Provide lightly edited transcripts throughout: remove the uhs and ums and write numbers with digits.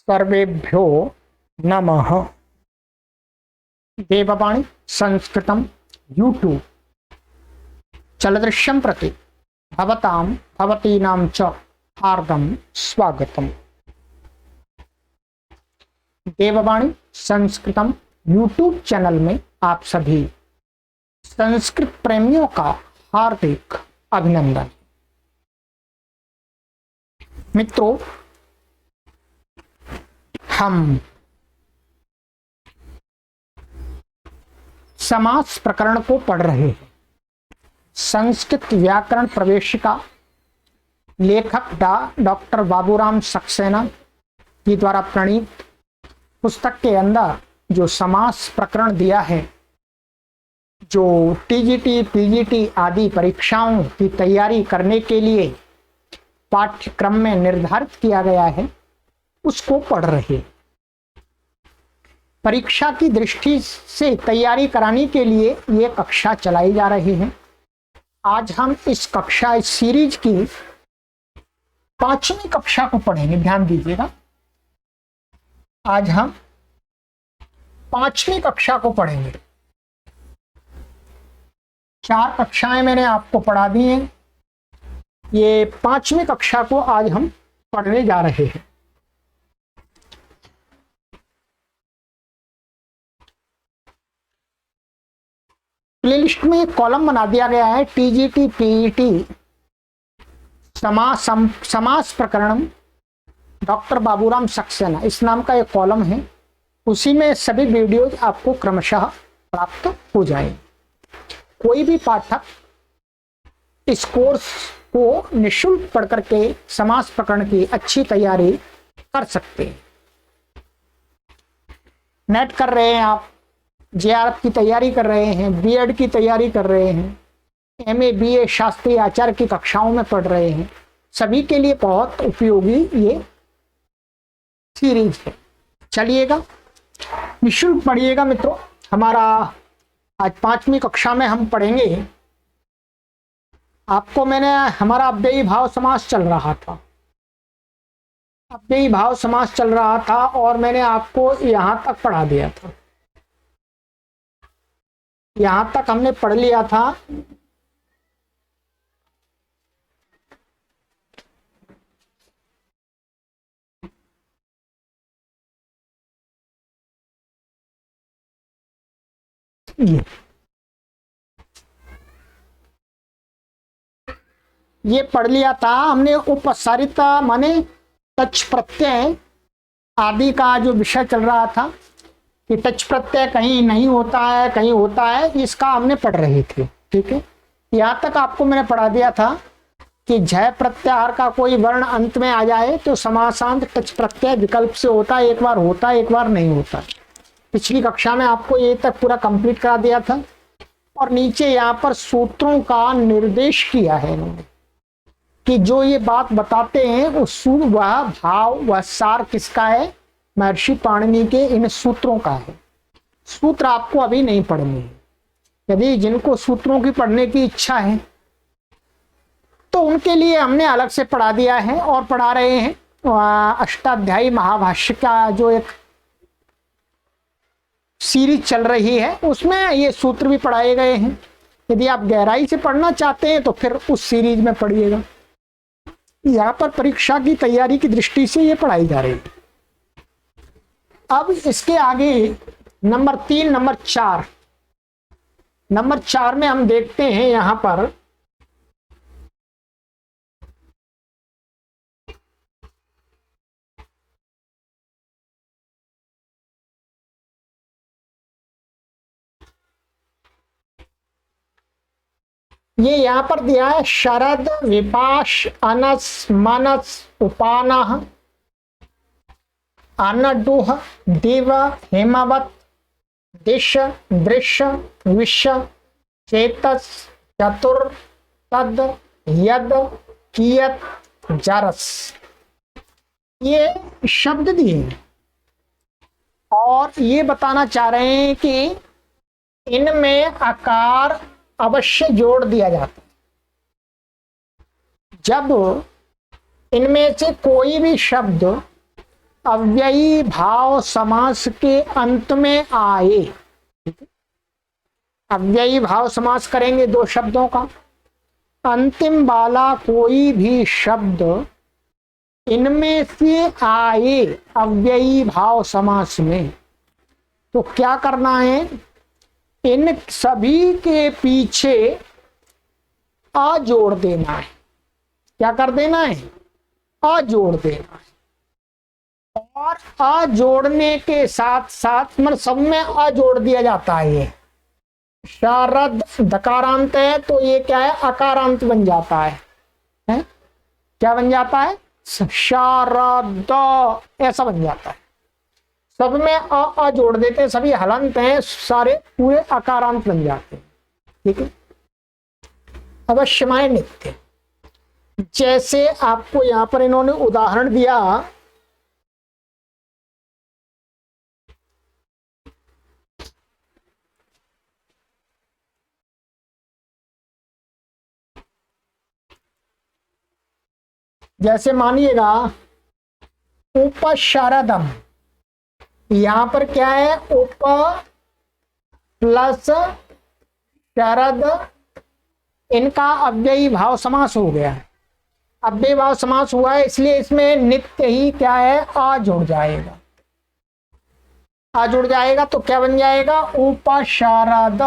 सर्वेभ्यो नमः। देववाणी संस्कृतं यूट्यूब चलदृश्यं प्रति भवतां भवतीनां च हार्दं स्वागतम्। देववाणी संस्कृतम यूट्यूब चैनल में आप सभी संस्कृत प्रेमियों का हार्दिक अभिनंदन। मित्रों, हम समास प्रकरण को पढ़ रहे हैं। संस्कृत व्याकरण प्रवेशिका लेखक डॉक्टर बाबूराम सक्सेना जी द्वारा प्रणीत पुस्तक के अंदर जो समास प्रकरण दिया है, जो टीजीटी पीजीटी आदि परीक्षाओं की तैयारी करने के लिए पाठ्यक्रम में निर्धारित किया गया है, उसको पढ़ रहे हैं। परीक्षा की दृष्टि से तैयारी कराने के लिए ये कक्षा चलाई जा रही है। आज हम इस सीरीज की 5वीं कक्षा को पढ़ेंगे। ध्यान दीजिएगा, आज हम 5वीं कक्षा को पढ़ेंगे। 4 कक्षाएं मैंने आपको पढ़ा दी हैं। ये 5वीं कक्षा को आज हम पढ़ने जा रहे हैं। प्लेलिस्ट में एक कॉलम बना दिया गया है, टीजीटी पीईटी समास प्रकरण डॉक्टर बाबूराम सक्सेना, इस नाम का एक कॉलम है। उसी में सभी वीडियोज आपको क्रमशः प्राप्त हो जाएंगे। कोई भी पाठक इस कोर्स को निःशुल्क पढ़ करके समास प्रकरण की अच्छी तैयारी कर सकते हैं। नेट कर रहे हैं आप, जेआरएफ की तैयारी कर रहे हैं, बीएड की तैयारी कर रहे हैं, एमए बीए शास्त्रीय आचार्य की कक्षाओं में पढ़ रहे हैं, सभी के लिए बहुत उपयोगी ये सीरीज है। चलिएगा, निःशुल्क पढ़िएगा मित्रों। हमारा आज 5वीं कक्षा में हम पढ़ेंगे। आपको मैंने हमारा अव्ययी भाव समास चल रहा था, अव्ययी भाव समास चल रहा था और मैंने आपको यहां तक पढ़ा दिया था। यहां तक हमने पढ़ लिया था। ये पढ़ लिया था हमने। उपसारिता माने टच प्रत्यय आदि का जो विषय चल रहा था कि टच प्रत्यय कहीं नहीं होता है, कहीं होता है, इसका हमने पढ़ रहे थे। ठीक है, यहाँ तक आपको मैंने पढ़ा दिया था कि झय प्रत्याहार का कोई वर्ण अंत में आ जाए तो समासांत टच प्रत्यय विकल्प से होता है, एक बार होता है, एक बार नहीं होता। पिछली कक्षा में आपको ये तक पूरा कंप्लीट करा दिया था। और नीचे यहाँ पर सूत्रों का निर्देश किया है इन्होंने कि जो ये बात बताते हैं वो वह भाव वह सार किसका है? महर्षि पाणिनि के इन सूत्रों का है। सूत्र आपको अभी नहीं पढ़ने हैं। यदि जिनको सूत्रों की पढ़ने की इच्छा है तो उनके लिए हमने अलग से पढ़ा दिया है और पढ़ा रहे हैं। अष्टाध्यायी महाभाष्य का जो एक सीरीज चल रही है उसमें ये सूत्र भी पढ़ाए गए हैं। यदि आप गहराई से पढ़ना चाहते हैं तो फिर उस सीरीज में पढ़िएगा। यहाँ पर परीक्षा की तैयारी की दृष्टि से ये पढ़ाई जा रही है। अब इसके आगे नंबर 3, नंबर 4 में हम देखते हैं यहां पर ये यहां पर दिया है शरद विपाश अनस मनस उपानः अनडुह दिव हेमवत दिश दृश्य विश्व चेतस चतुर तद यद कियत जरस, ये शब्द दिए हैं और ये बताना चाह रहे हैं कि इनमें आकार अवश्य जोड़ दिया जाता है। जब इनमें से कोई भी शब्द अव्ययी भाव समास के अंत में आए। अव्ययी भाव समास करेंगे दो शब्दों का, अंतिम वाला कोई भी शब्द इनमें से आए अव्ययी भाव समास में, तो क्या करना है, इन सभी के पीछे आ जोड़ देना है। क्या कर देना है, आ जोड़ देना है। और आ जोड़ने के साथ साथ मतलब सब में आ जोड़ दिया जाता है। ये शारद दकारांत है तो ये क्या है, अकारांत बन जाता है? क्या बन जाता है, शारद ऐसा बन जाता है। सब में आ जोड़ देते हैं, सभी हलंत हैं, सारे पूरे अकारांत बन जाते हैं। ठीक है, अवश्यमाय नित्य। जैसे आपको यहां पर इन्होंने उदाहरण दिया, जैसे मानिएगा उपशरदम, यहां पर क्या है, उप प्लस शरद, इनका अव्ययी भाव समास हो गया है। अव्ययी भाव समास हुआ है इसलिए इसमें नित्य ही क्या है, आ जुड़ जाएगा। आ जुड़ जाएगा तो क्या बन जाएगा, उपशरद।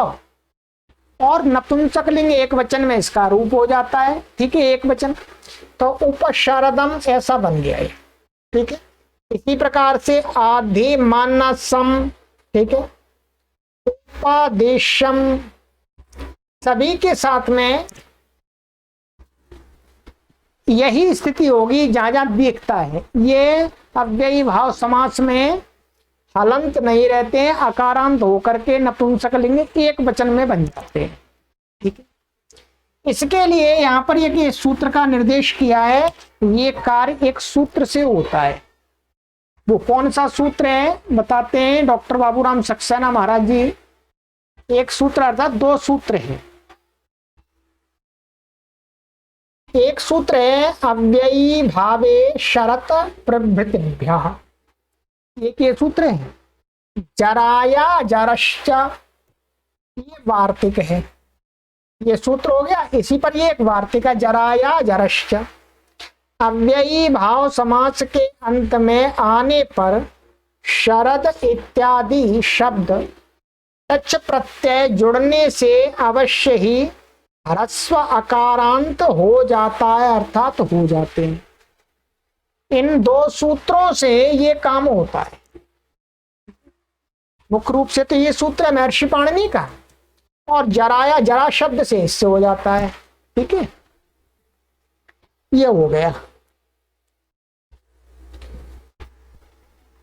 और नपुंसक लिंग एक वचन में इसका रूप हो जाता है। ठीक है, एक वचन, तो उपशरदम ऐसा बन गया है। ठीक है, इसी प्रकार से आधि मानसम, ठीक है, उपादेशम, सभी के साथ में यही स्थिति होगी जहां जहां दिखता है। ये अव्ययी भाव समास में हलंत नहीं रहते हैं, अकारांत होकर के नपुंसक लिंग एक वचन में बन जाते हैं। ठीक है, इसके लिए यहां पर ये सूत्र का निर्देश किया है। ये कार्य एक सूत्र से होता है। वो कौन सा सूत्र है बताते हैं डॉक्टर बाबूराम सक्सेना महाराज जी। एक सूत्र अर्थात दो सूत्र है। एक सूत्र है अव्ययी भावे शरत प्रभृतिभ्यः, एक ये सूत्र है। जराया जरश्च, ये वार्तिक है। ये सूत्र हो गया, इसी पर ये एक वार्तिक है, जराया जरश्च। अव्ययी भाव समास के अंत में आने पर शरद इत्यादि शब्द टच प्रत्यय जुड़ने से अवश्य ही ह्रस्व अकारांत हो जाता है, अर्थात हो जाते हैं। इन दो सूत्रों से ये काम होता है। मुख्य रूप से तो ये सूत्र है महर्षि पाणिनि का, और जराया जरा शब्द से इससे हो जाता है। ठीक है, ये हो गया।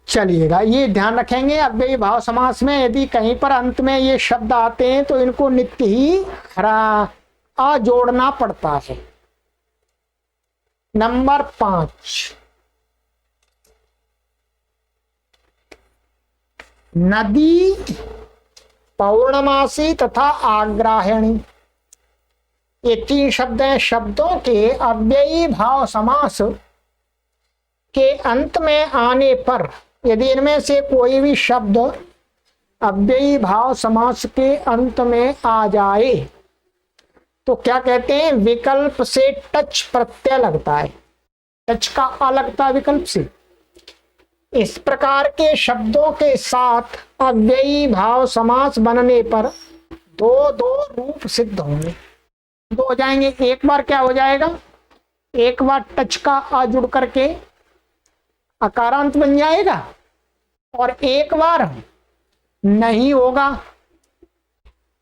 चलिएगा, ये ध्यान रखेंगे अव्ययी भाव समास में यदि कहीं पर अंत में ये शब्द आते हैं तो इनको नित्य ही आ जोड़ना पड़ता है। नंबर 5, नदी, पौर्णमासी तथा आग्राहणी, ये तीन शब्द हैं। शब्दों के अव्ययी भाव समास के अंत में आने पर यदि इनमें से कोई भी शब्द अव्ययी भाव समास के अंत में आ जाए तो क्या कहते हैं, विकल्प से टच प्रत्यय लगता है। टच का आ लगता है विकल्प से। इस प्रकार के शब्दों के साथ अव्ययी भाव समास बनने पर दो दो रूप सिद्ध होंगे। दो हो जाएंगे। एक बार क्या हो जाएगा, एक बार टच का आ जुड़ करके अकारांत बन जाएगा, और एक बार नहीं होगा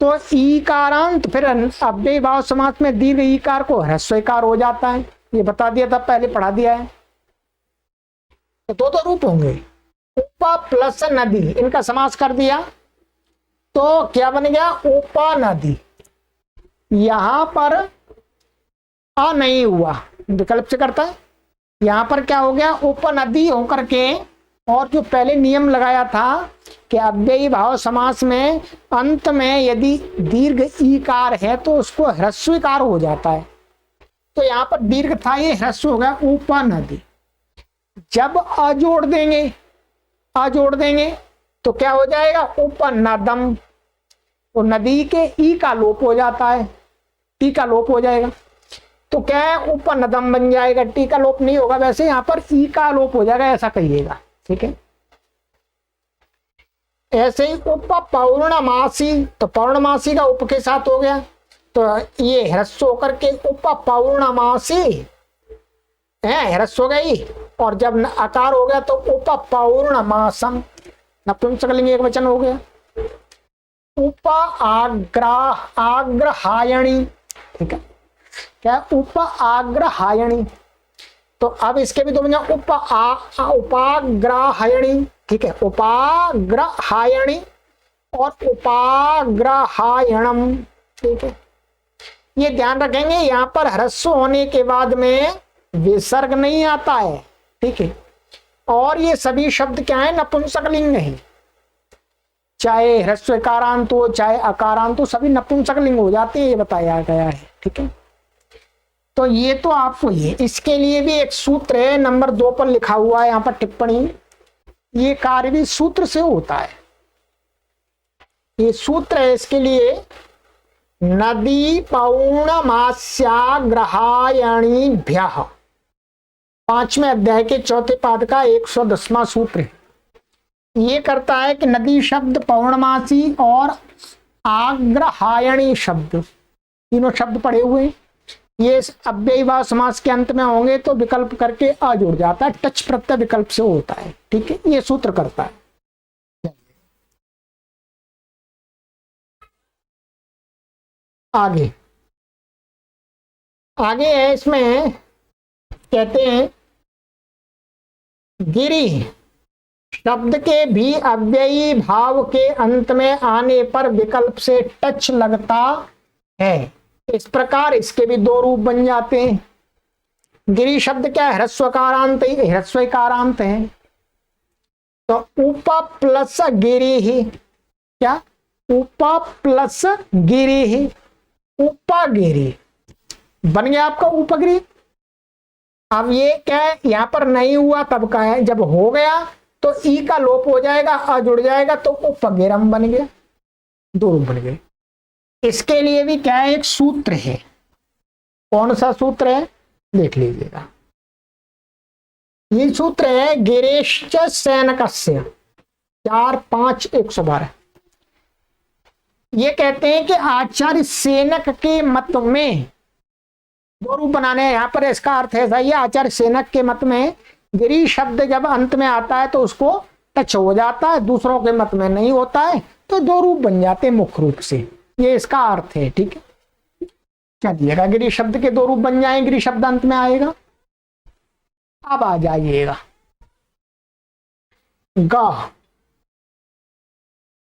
तो ईकारांत, फिर अव्ययी भाव समास में दीर्घ ईकार को ह्रस्वकार हो जाता है। ये बता दिया था, पहले पढ़ा दिया है। तो दो दो रूप होंगे। उपा प्लस नदी, इनका समास कर दिया तो क्या बन गया, उपा नदी। यहां पर आ नहीं हुआ, विकल्प से करता है। यहां पर क्या हो गया, उपनदी होकर के, और जो पहले नियम लगाया था कि अव्ययी भाव समास में अंत में यदि दीर्घ ईकार है तो उसको ह्रस्वीकार हो जाता है। तो यहां पर दीर्घ था, ये ह्रस्व हो गया, उपनदी। जब अ जोड़ देंगे, अ जोड़ देंगे तो क्या हो जाएगा, उपनदम। तो नदी के ई का लोप हो जाता है, टी का लोप हो जाएगा, तो क्या है, उपनदम बन जाएगा। टी का लोप नहीं होगा, वैसे यहां पर ई का लोप हो जाएगा, ऐसा कहिएगा, ठीक है। ऐसे ही उप पौर्णमासी, तो पौर्णमासी का उप के साथ हो गया, तो ये ह्रस्व होकर के उप पौर्णमासी है, ह्रस्व हो गई। और जब आकार हो गया तो उप पौर्णमासम, नपुंसकलिंग एक वचन हो गया। उप आग्रहायणी, ठीक है, क्या उप आग्रहायणी। तो अब इसके भी दो बन जाए, उपाग्रहायणी, ठीक है, उपाग्रहायणी और उपाग्रहायणम, ठीक है। ये ध्यान रखेंगे, यहां पर ह्रस्व होने के बाद में विसर्ग नहीं आता है, ठीक है। और ये सभी शब्द क्या है, नपुंसकलिंग है, चाहे ह्रस्व कारांत हो चाहे अकारांत हो, सभी नपुंसकलिंग हो जाते हैं, ये बताया गया है, ठीक है। तो ये तो आपको ये, इसके लिए भी एक सूत्र है, नंबर 2 पर लिखा हुआ है यहां पर टिप्पणी। ये कार्य भी सूत्र से होता है, ये सूत्र है इसके लिए, नदी पौर्णमास्याग्रहायणीभ्यः, 5वें अध्याय के 4थे पाद का 110वां सूत्र है। ये करता है कि नदी शब्द, पौर्णमासी और आग्रहायणी शब्द, तीनों शब्द पड़े हुए हैं, ये अव्ययीभाव समास के अंत में होंगे तो विकल्प करके आ जुड़ जाता है, टच प्रत्यय विकल्प से होता है, ठीक है। ये सूत्र करता है। आगे आगे है, इसमें कहते हैं गिरी शब्द के भी अव्ययी भाव के अंत में आने पर विकल्प से टच लगता है। इस प्रकार इसके भी 2 रूप बन जाते हैं। गिरी शब्द क्या है, ह्रस्वकारांत, ह्रस्वकारांत है, तो उप प्लस गिरी ही, क्या, उप प्लस गिरी ही, उपगिरी बन गया आपका उपगिरी। अब ये क्या है, यहां पर नहीं हुआ तब का है, जब हो गया तो ई का लोप हो जाएगा, अ जुड़ जाएगा तो उपगिरम बन गया, 2 रूप बन गए। इसके लिए भी क्या है, एक सूत्र है। कौन सा सूत्र है, देख लीजिएगा। ये सूत्र है गिरीश्च सैनकस्य 4-5-112। ये कहते हैं कि आचार्य सेनक के मत में 2 रूप बनाने हैं। यहां पर इसका अर्थ है सही है, आचार्य सेनक के मत में गिरी शब्द जब अंत में आता है तो उसको टच हो जाता है, दूसरों के मत में नहीं होता है, तो 2 रूप बन जाते हैं मुख्य रूप से, ये इसका अर्थ है, ठीक है। चलिएगा, गिरी शब्द के 2 रूप बन जाएंगे, गिरी शब्द अंत में आएगा। अब आ जाइएगा गा,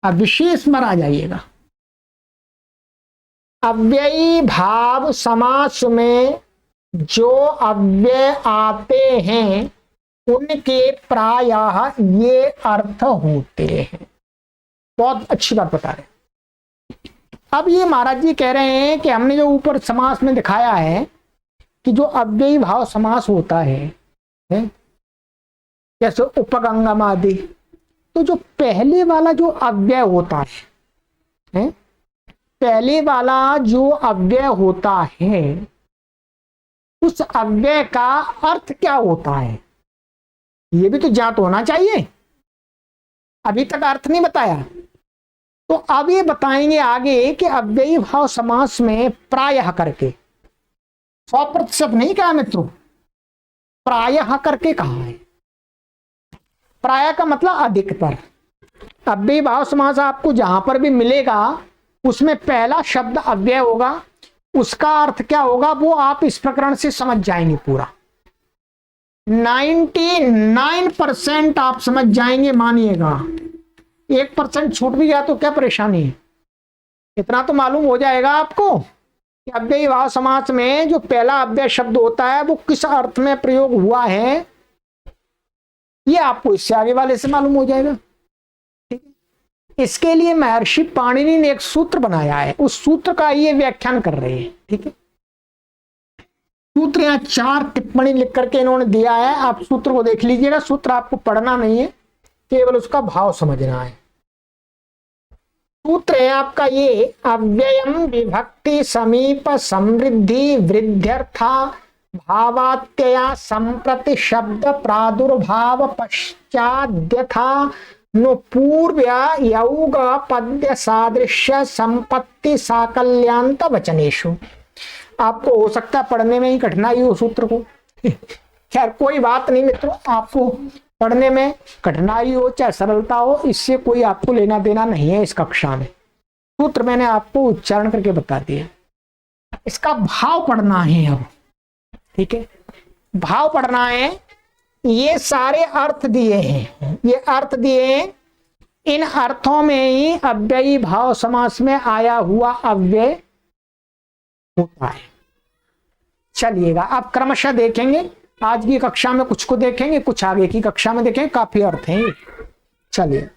अब विशेष पर आ जाइएगा। अव्ययी भाव समास में जो अव्यय आते हैं उनके प्रायः ये अर्थ होते हैं। बहुत अच्छी बात बता रहे हैं। अब ये महाराज जी कह रहे हैं कि हमने जो ऊपर समास में दिखाया है कि जो अव्ययी भाव समास होता है जैसे उपगंगम आदि, तो जो पहले वाला जो अव्यय होता है, पहले वाला जो अव्यय होता है उस अव्यय का अर्थ क्या होता है, ये भी तो ज्ञात होना चाहिए। अभी तक अर्थ नहीं बताया, तो अब ये बताएंगे आगे कि अव्ययी भाव समास में प्रायः करके, 100% नहीं कहा मित्रों, प्रायः करके कहा है। प्रायः का मतलब अधिकतर। अव्ययी भाव समास आपको जहां पर भी मिलेगा उसमें पहला शब्द अव्यय होगा, उसका अर्थ क्या होगा वो आप इस प्रकरण से समझ जाएंगे। पूरा 99% आप समझ जाएंगे, मानिएगा। 1% छूट भी गया तो क्या परेशानी है, इतना तो मालूम हो जाएगा आपको कि अव्ययी भाव समास में जो पहला अव्यय शब्द होता है वो किस अर्थ में प्रयोग हुआ है, ये आपको इससे आगे वाले से मालूम हो जाएगा। ठीक है, इसके लिए महर्षि पाणिनि ने एक सूत्र बनाया है, उस सूत्र का ये व्याख्यान कर रहे हैं। ठीक है, सूत्र यहाँ 4 टिप्पणी लिख करके इन्होंने दिया है, आप सूत्र को देख लीजिएगा। सूत्र आपको पढ़ना नहीं है, केवल उसका भाव समझना है। सूत्र है आपका ये, अव्ययम विभक्ति समीप समृद्धि वृद्ध्यर्था भावात्यया संप्रति शब्द प्रादुर्भाव पश्चाद्यथा नो पूर्व यौग पद्य सादृश्य संपत्ति साकल्यांत वचनेषु। आपको हो सकता है पढ़ने में ही कठिनाई हो सूत्र को खैर कोई बात नहीं मित्रों, आपको पढ़ने में कठिनाई हो चाहे सरलता हो, इससे कोई आपको लेना देना नहीं है। इस कक्षा में सूत्र मैंने आपको उच्चारण करके बता दिया, इसका भाव पढ़ना है अब। ठीक है, भाव पढ़ना है। ये सारे अर्थ दिए हैं, ये अर्थ दिए हैं, इन अर्थों में ही अव्ययी भाव समास में आया हुआ अव्यय होता है। चलिएगा अब क्रमशः देखेंगे, आज की कक्षा में कुछ को देखेंगे, कुछ आगे की कक्षा में देखेंगे, काफी अर्थ हैं। चलिए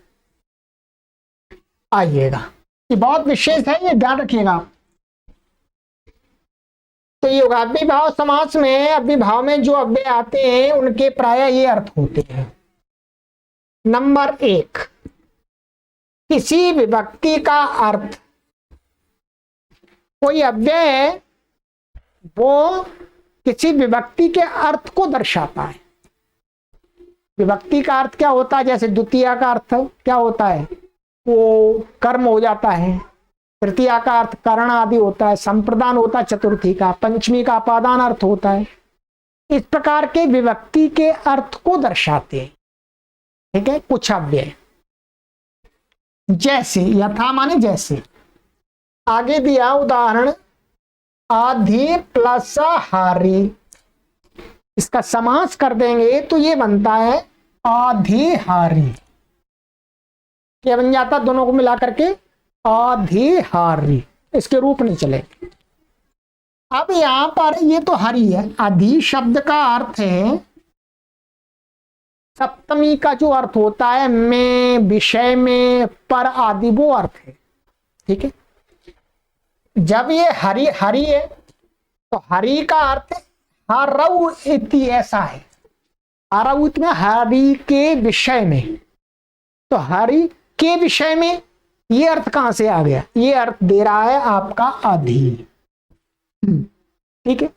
आइएगा, ये बहुत विशेष है, ये ध्यान रखिएगा। तो योगाव्ययी भाव समास में अव्ययीभाव में जो अव्यय आते हैं उनके प्राय ये अर्थ होते हैं। नंबर 1, किसी विभक्ति का अर्थ, कोई अव्यय है वो किसी विभक्ति के अर्थ को दर्शाता है। विभक्ति का अर्थ क्या होता है? जैसे द्वितीया का अर्थ क्या होता है? वो कर्म हो जाता है। तृतीया का अर्थ करण आदि होता है। संप्रदान होता है चतुर्थी का। पंचमी का अपादान अर्थ होता है। इस प्रकार के विभक्ति के अर्थ को दर्शाते हैं। ठीक है, कुछ अव्यय जैसे, यथा माने जैसे, आगे दिया उदाहरण आधी प्लस हारी, इसका समास कर देंगे तो ये बनता है आधिहारी। क्या बन जाता दोनों को मिला करके? आधिहारी। इसके रूप नहीं चले। अब यहां पर ये तो हरि है, आधि शब्द का अर्थ है सप्तमी का जो अर्थ होता है में, विषय में, पर आदि, वो अर्थ है। ठीक है, जब ये हरि हरि है तो हरि का अर्थ हरऊ इति, ऐसा है। हरऊ में हरि के विषय में, तो हरि के विषय में ये अर्थ कहां से आ गया? ये अर्थ दे रहा है आपका आधि। ठीक है,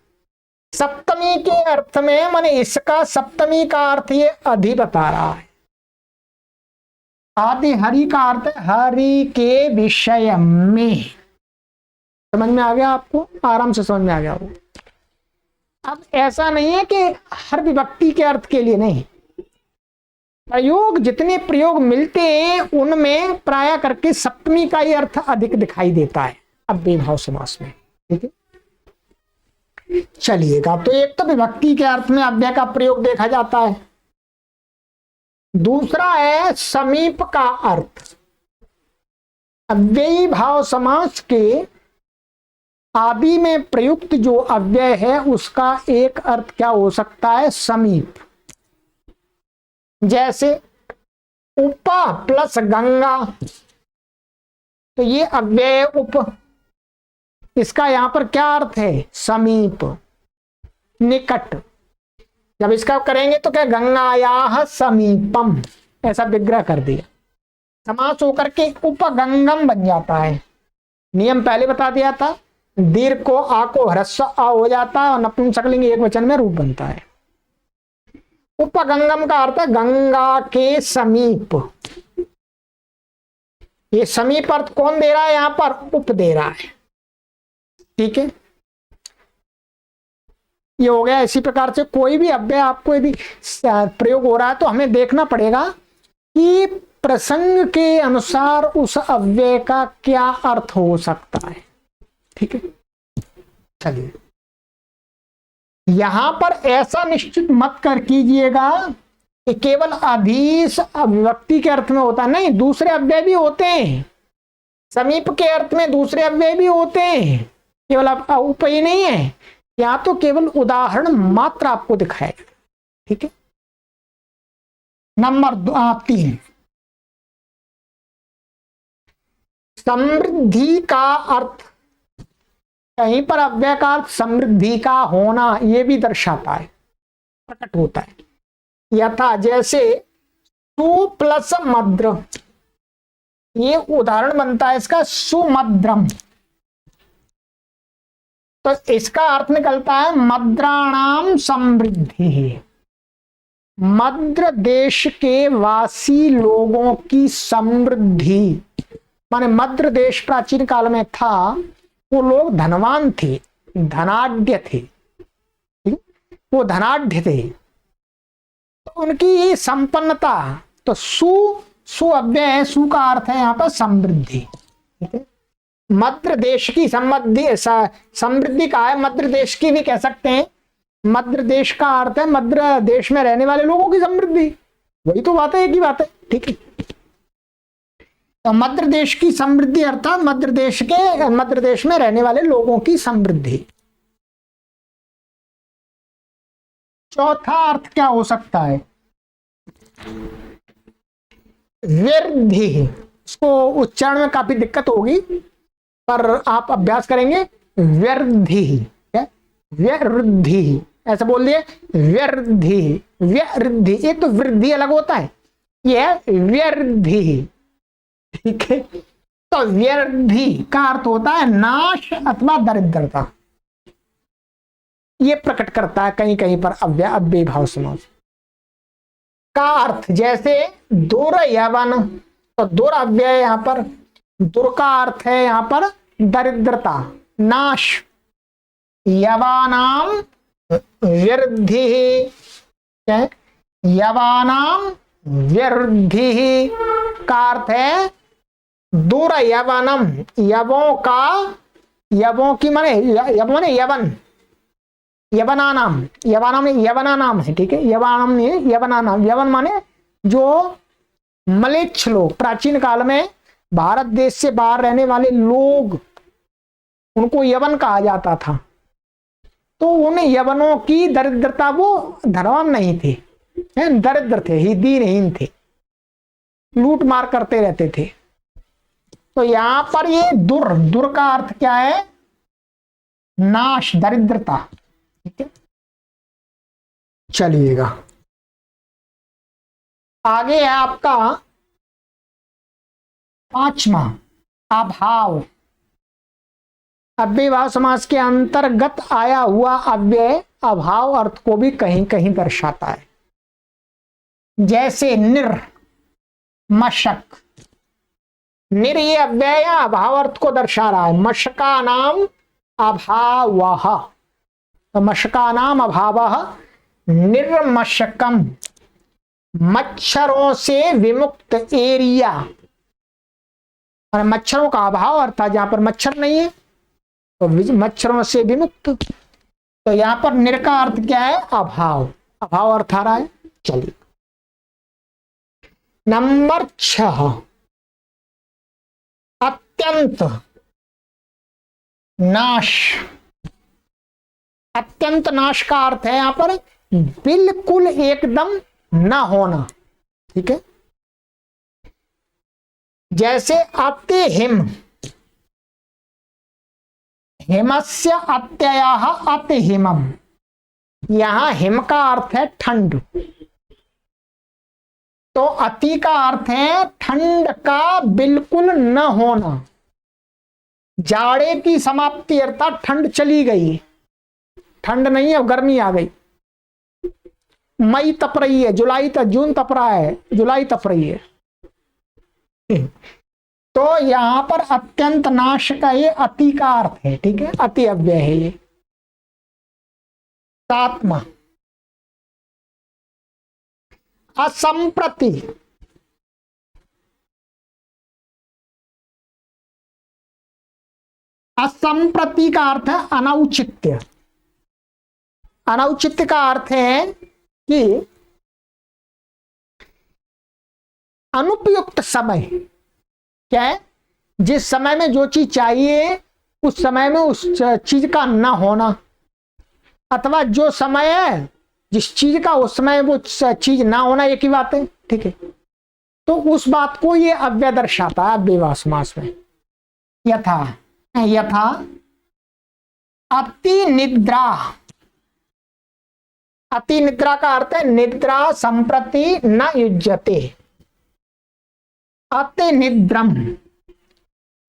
सप्तमी के अर्थ में, माने इसका सप्तमी का अर्थ ये अधि बता रहा है। आदि हरि का अर्थ हरि के विषय में। समझ में आ गया आपको? आराम से समझ में आ गया वो। अब ऐसा नहीं है कि हर विभक्ति के अर्थ के लिए नहीं, प्रयोग जितने प्रयोग मिलते हैं उनमें प्राय करके सप्तमी का ही अर्थ अधिक दिखाई देता है अव्ययीभाव समास में। ठीक है, चलिएगा। तो एक तो विभक्ति के अर्थ में अव्यय का प्रयोग देखा जाता है। दूसरा है समीप का अर्थ। अव्ययीभाव समास के आदि में प्रयुक्त जो अव्यय है उसका एक अर्थ क्या हो सकता है? समीप। जैसे उपा प्लस गंगा, तो ये अव्यय उप, इसका यहां पर क्या अर्थ है? समीप, निकट। जब इसका करेंगे तो क्या? गंगायाः समीपम, ऐसा विग्रह कर दिया। समास होकर के उपगंगम बन जाता है। नियम पहले बता दिया था, दीर्घ को आ को ह्रस्व आ हो जाता है और नपुंसकलिंग एक वचन में रूप बनता है। उपगंगम का अर्थ है गंगा के समीप। ये समीप अर्थ कौन दे रहा है? यहां पर उप दे रहा है। ठीक है, ये हो गया। इसी प्रकार से कोई भी अव्यय आपको यदि प्रयोग हो रहा है तो हमें देखना पड़ेगा कि प्रसंग के अनुसार उस अव्यय का क्या अर्थ हो सकता है। ठीक है, चलिए यहां पर ऐसा निश्चित मत कर कीजिएगा कि केवल अधीश विभक्ति के अर्थ में होता नहीं, दूसरे अव्यय भी होते हैं। समीप के अर्थ में दूसरे अव्यय भी होते हैं, केवल उप ही नहीं है। यहां तो केवल उदाहरण मात्र आपको दिखाएगा। ठीक है, नंबर 3, समृद्धि का अर्थ कहीं पर अव्यय का अर्थ समृद्धि का होना ये भी दर्शाता है, प्रकट होता है। यथा जैसे सु प्लस मद्र, ये उदाहरण बनता है इसका सुमद्रम, तो इसका अर्थ निकलता है मद्राणाम समृद्धि, मद्र देश के वासी लोगों की समृद्धि। माने मद्र देश प्राचीन काल में था, वो लोग धनवान थे, धनाढ्य थे, वो धनाढ्य थे, तो उनकी संपन्नता। तो सु अव्यय है, सु का अर्थ है यहाँ पर समृद्धि, ठीक है। मद्र देश की समृद्धि का है, मद्र देश की भी कह सकते हैं। मद्र देश का अर्थ है मद्र देश में रहने वाले लोगों की समृद्धि, वही तो बात है, एक ही बात है, ठीक है। तो मद्र देश की समृद्धि अर्थात मद्र देश में रहने वाले लोगों की समृद्धि। चौथा अर्थ क्या हो सकता है? वृद्धि। इसको उच्चारण में काफी दिक्कत होगी, पर आप अभ्यास करेंगे। वृद्धि, वृद्धि ऐसा बोल दिए, वृद्धि, वृद्धि। एक तो वृद्धि अलग होता है, यह वृद्धि, ठीक है। तो वृद्धि का अर्थ होता है नाश अथवा दरिद्रता, ये प्रकट करता है कहीं कहीं पर अव्यय भाव समास का अर्थ। जैसे दुर यवन, तो दुर अव्यय यहां पर, दुर का अर्थ है यहां पर दरिद्रता, नाश। यवानाम वृद्धि, यवानाम वृद्धि का अर्थ है दुर यवनम, यवों का, यवों की माने यवन, यवना नाम, यवना नाम है, ठीक है। यवानाम नहीं, यवना नाम। यवन माने जो मलेच्छ लोग, प्राचीन काल में भारत देश से बाहर रहने वाले लोग, उनको यवन कहा जाता था। तो उन यवनों की दरिद्रता, वो धनवान नहीं थे, दरिद्र थे, दीनहीन थे, लूट मार करते रहते थे। तो यहां पर ये दुर का अर्थ क्या है? नाश, दरिद्रता, ठीक है। चलिएगा आगे है आपका पांचवा, अभाव। अव्यय भाव समास के अंतर्गत आया हुआ अव्यय अभाव अर्थ को भी कहीं कहीं दर्शाता है। जैसे निर, मशक, निर ये अव्यय अभाव अर्थ को दर्शा रहा है। मशका नाम अभावः, तो मशका नाम अभावः निर्मशकम, मच्छरों से विमुक्त एरिया, और मच्छरों का अभाव अर्थात जहां पर मच्छर नहीं है तो मच्छरों से विमुक्त। तो यहां पर निर का अर्थ क्या है? अभाव, अभाव अर्थ आ रहा है। चलिए नंबर 6, अत्यंत नाश। अत्यंत नाश का अर्थ है यहां पर बिल्कुल एकदम न होना, ठीक है। जैसे अति हिम, हिमस्य अत्ययः अति हिमम, यहां हिम का अर्थ है ठंड, तो अति का अर्थ है ठंड का बिल्कुल न होना, जाड़े की समाप्ति अर्थात ठंड चली गई, ठंड नहीं है, गर्मी आ गई। मई तप रही है, जुलाई तक, जून तप रहा है, जुलाई तप रही है। तो यहां पर अत्यंत नाश का ये अति का अर्थ है, ठीक है, अति अव्यय है ये। सातवां, असंप्रति। असंप्रति का अर्थ है अनौचित्य। अनौचित्य का अर्थ है कि अनुपयुक्त समय, क्या है? जिस समय में जो चीज चाहिए उस समय में उस चीज का न होना, अथवा जो समय है जिस चीज का उस समय वो चीज ना होना, एक ही बात है, ठीक है। तो उस बात को ये अव्यय दर्शाता है अव्ययभाव समास में। यथा, यथा अति निद्रा, अति निद्रा का अर्थ है निद्रा संप्रति न युज्यते। अति निद्रम,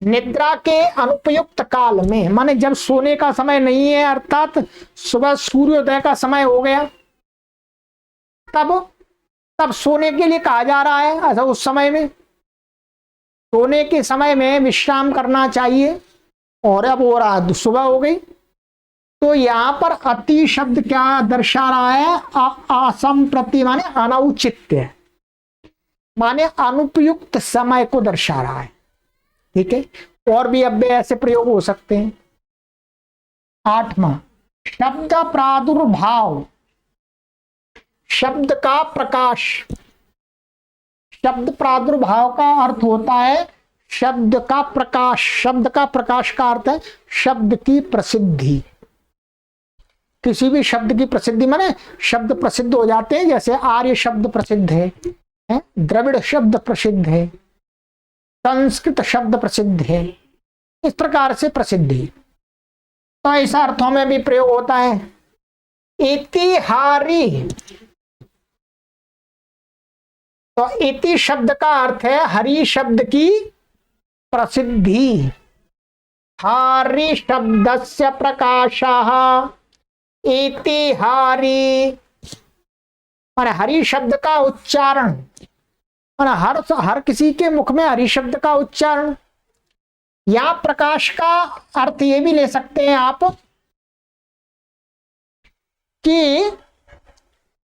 निद्रा के अनुपयुक्त काल में, माने जब सोने का समय नहीं है, अर्थात सुबह सूर्योदय का समय हो गया, तब सोने के लिए कहा जा रहा है। ऐसा उस समय में, सोने के समय में विश्राम करना चाहिए, और अब हो रहा सुबह हो गई। तो यहां पर अति शब्द क्या दर्शा रहा है? असंप्रति माने अनौचित्य, माने अनुपयुक्त समय को दर्शा रहा है। ठीक है, और भी अव्यय ऐसे प्रयोग हो सकते हैं। 8वां, शब्द प्रादुर्भाव, शब्द का प्रकाश। शब्द प्रादुर्भाव का अर्थ होता है शब्द का प्रकाश। शब्द का प्रकाश का अर्थ है शब्द की प्रसिद्धि। किसी भी शब्द की प्रसिद्धि माने शब्द प्रसिद्ध हो जाते हैं, जैसे आर्य शब्द प्रसिद्ध है, द्रविड़ शब्द प्रसिद्ध है, संस्कृत शब्द प्रसिद्ध है, इस प्रकार से प्रसिद्धि। तो ऐसा अर्थों में भी प्रयोग होता है। इतिहारी, तो इति शब्द का अर्थ है हरि शब्द की प्रसिद्धि। हारि शब्दस्य प्रकाशः इतिहारी, और हरि शब्द का उच्चारण, और हर किसी के मुख में हरि शब्द का उच्चारण। या प्रकाश का अर्थ ये भी ले सकते हैं आप कि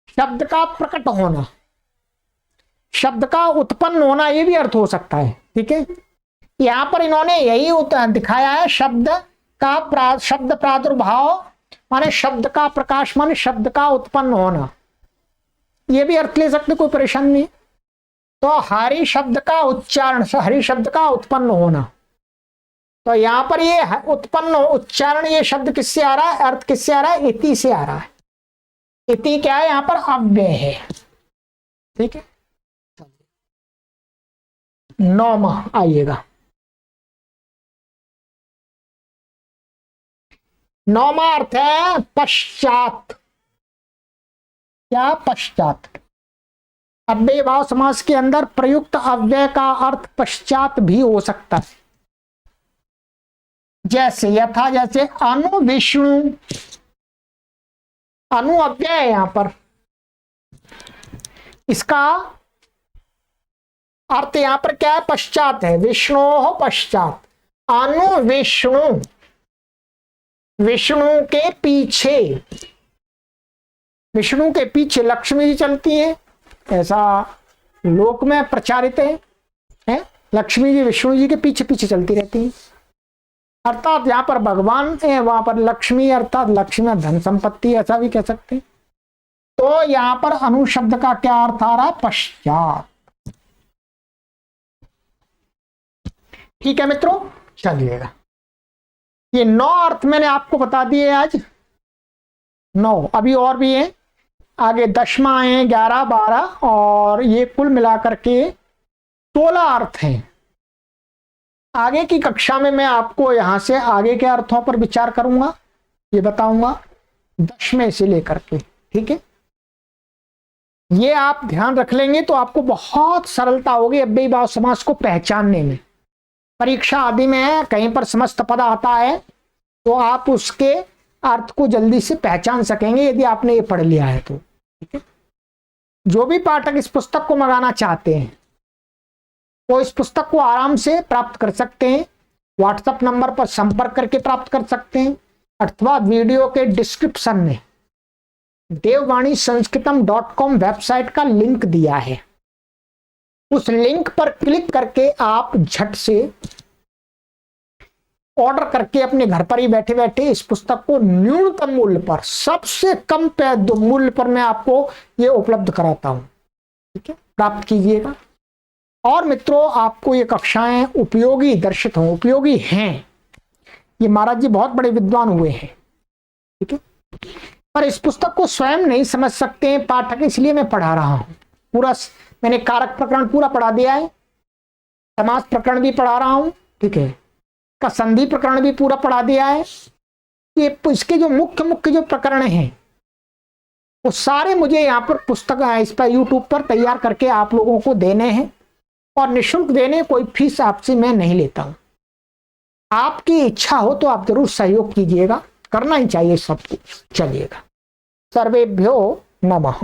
शब्द का प्रकट होना, शब्द का उत्पन्न होना, ये भी अर्थ हो सकता है। ठीक है, यहां पर इन्होंने यही दिखाया है, शब्द प्रादुर्भाव माने शब्द का प्रकाश, माने शब्द का उत्पन्न होना, ये भी अर्थ ले सकते, कोई परेशानी नहीं। तो हरि शब्द का उच्चारण, हरि शब्द का उत्पन्न होना, तो यहां पर ये उत्पन्न उच्चारण, ये शब्द किससे आ रहा है? अर्थ किससे आ रहा है? इति से आ रहा है। इति क्या है? यहां पर अव्यय है। ठीक है, 9वां आइएगा। 9वां अर्थ है पश्चात। क्या? पश्चात। अव्यय भाव समास के अंदर प्रयुक्त अव्यय का अर्थ पश्चात भी हो सकता है। जैसे यथा, जैसे अनु विष्णु, अनु अव्यय है यहां पर, इसका अर्थ यहां पर क्या है? पश्चात है। विष्णु पश्चात, अनु विष्णु, विष्णु के पीछे, विष्णु के पीछे लक्ष्मी जी चलती है, ऐसा लोक में प्रचारित है? लक्ष्मी जी विष्णु जी के पीछे पीछे चलती रहती हैं। अर्थात यहाँ पर भगवान है, वहां पर लक्ष्मी, अर्थात लक्ष्मी धन संपत्ति, ऐसा भी कह सकते हैं। तो यहाँ पर अनु शब्द का क्या अर्थ आ रहा है? पश्चात। ठीक है मित्रों, चलिएगा, ये 9 अर्थ मैंने आपको बता दिए आज। 9, अभी और भी है, आगे 10वां है, 11, 12, और ये कुल मिलाकर के 16 अर्थ हैं। आगे की कक्षा में मैं आपको यहां से आगे के अर्थों पर विचार करूंगा, ये बताऊंगा 10वें से लेकर के। ठीक है, ये आप ध्यान रख लेंगे तो आपको बहुत सरलता होगी अव्ययी भाव समास को पहचानने में। परीक्षा आदि में कहीं पर समस्त पद आता है तो आप उसके अर्थ को जल्दी से पहचान सकेंगे यदि आपने ये पढ़ लिया है तो। ठीक है, जो भी पाठक इस पुस्तक को मंगाना चाहते हैं वो इस पुस्तक को आराम से प्राप्त कर सकते हैं। व्हाट्सएप नंबर पर संपर्क करके प्राप्त कर सकते हैं, अथवा वीडियो के डिस्क्रिप्शन में देववाणी संस्कृतम.com वेबसाइट का लिंक दिया है, उस लिंक पर क्लिक करके आप झट से ऑर्डर करके अपने घर पर ही बैठे बैठे इस पुस्तक को न्यूनतम मूल्य पर, सबसे कम मूल्य पर मैं आपको ये उपलब्ध कराता हूं। ठीक है, प्राप्त कीजिएगा। और मित्रों, आपको ये कक्षाएं उपयोगी दर्शित हों, उपयोगी हैं। ये महाराज जी बहुत बड़े विद्वान हुए हैं। ठीक है, पर इस पुस्तक को स्वयं नहीं समझ सकते हैं पाठक, इसलिए मैं पढ़ा रहा हूं। पूरा मैंने कारक प्रकरण पूरा पढ़ा दिया है, समास प्रकरण भी पढ़ा रहा हूं। ठीक है, का संधि प्रकरण भी पूरा पढ़ा दिया है, ये इसके जो मुख्य मुख्य जो प्रकरण हैं वो सारे मुझे यहाँ पर पुस्तक इस पर यूट्यूब पर तैयार करके आप लोगों को देने हैं और निःशुल्क देने, कोई फीस आपसे मैं नहीं लेता हूं। आपकी इच्छा हो तो आप जरूर सहयोग कीजिएगा, करना ही चाहिए सब कुछ। चलिएगा, सर्वेभ्यो नमः।